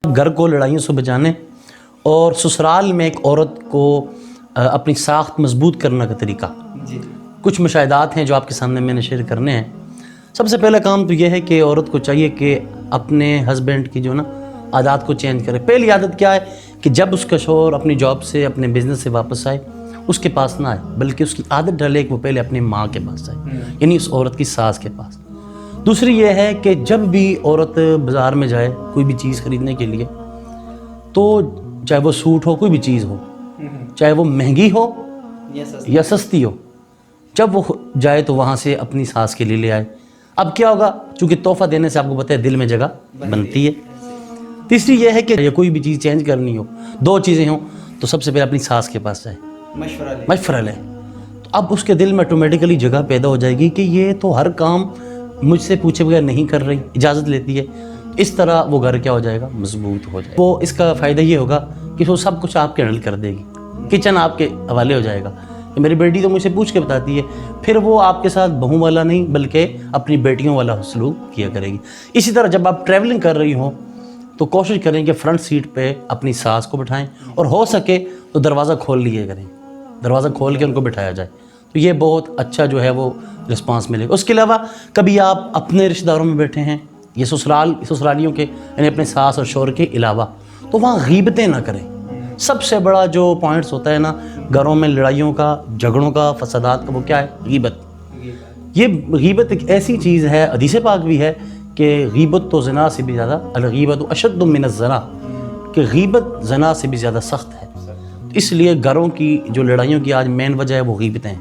گھر کو لڑائیوں سے بچانے اور سسرال میں ایک عورت کو اپنی ساخت مضبوط کرنے کا طریقہ کچھ مشاہدات ہیں جو آپ کے سامنے میں نے شیئر کرنے ہیں۔ سب سے پہلا کام تو یہ ہے کہ عورت کو چاہیے کہ اپنے ہسبینڈ کی عادات کو چینج کرے۔ پہلی عادت کیا ہے کہ جب اس کا شوہر اپنی جاب سے اپنے بزنس سے واپس آئے اس کے پاس نہ آئے، بلکہ اس کی عادت ڈالے کہ وہ پہلے اپنی ماں کے پاس آئے، یعنی اس عورت کی ساس کے پاس۔ دوسری یہ ہے کہ جب بھی عورت بازار میں جائے کوئی بھی چیز خریدنے کے لیے، تو چاہے وہ سوٹ ہو، کوئی بھی چیز ہو، چاہے وہ مہنگی ہو یا سستی ہو، جب وہ جائے تو وہاں سے اپنی ساس کے لیے لے آئے۔ اب کیا ہوگا، چونکہ تحفہ دینے سے آپ کو پتہ ہے دل میں جگہ بنتی ہے۔ تیسری یہ ہے کہ کوئی بھی چیز چینج کرنی ہو، دو چیزیں ہوں، تو سب سے پہلے اپنی ساس کے پاس جائے، مشورہ لے۔ تو اب اس کے دل میں آٹومیٹکلی جگہ پیدا ہو جائے گی کہ یہ تو ہر کام مجھ سے پوچھے بغیر نہیں کر رہی، اجازت لیتی ہے۔ اس طرح وہ گھر کیا ہو جائے گا، مضبوط ہو جائے گا۔ وہ اس کا فائدہ یہ ہوگا کہ وہ سب کچھ آپ کے ہینڈل کر دے گی، کچن آپ کے حوالے ہو جائے گا کہ میری بیٹی تو مجھ سے پوچھ کے بتاتی ہے، پھر وہ آپ کے ساتھ بہو والا نہیں بلکہ اپنی بیٹیوں والا سلوک کیا کرے گی۔ اسی طرح جب آپ ٹریولنگ کر رہی ہوں تو کوشش کریں کہ فرنٹ سیٹ پہ اپنی ساس کو بٹھائیں، اور ہو سکے تو دروازہ کھول لیے کریں، دروازہ کھول کے ان کو بٹھایا جائے، تو یہ بہت اچھا وہ رسپانس ملے گا۔ اس کے علاوہ کبھی آپ اپنے رشتہ داروں میں بیٹھے ہیں، یہ سسرالیوں کے یعنی اپنے ساس اور شوہر کے علاوہ، تو وہاں غیبتیں نہ کریں۔ سب سے بڑا جو پوائنٹس ہوتا ہے نا گھروں میں لڑائیوں کا، جھگڑوں کا، فسادات کا، وہ کیا ہے؟ غیبت۔ یہ غیبت ایک ایسی چیز ہے، حدیث پاک بھی ہے کہ غیبت تو زنا سے بھی زیادہ، الغیبت اشد من الزنا، کہ غیبت زنا سے بھی زیادہ سخت ہے۔ اس لیے گھروں کی جو لڑائیوں کی آج مین وجہ ہے وہ غیبتیں ہیں۔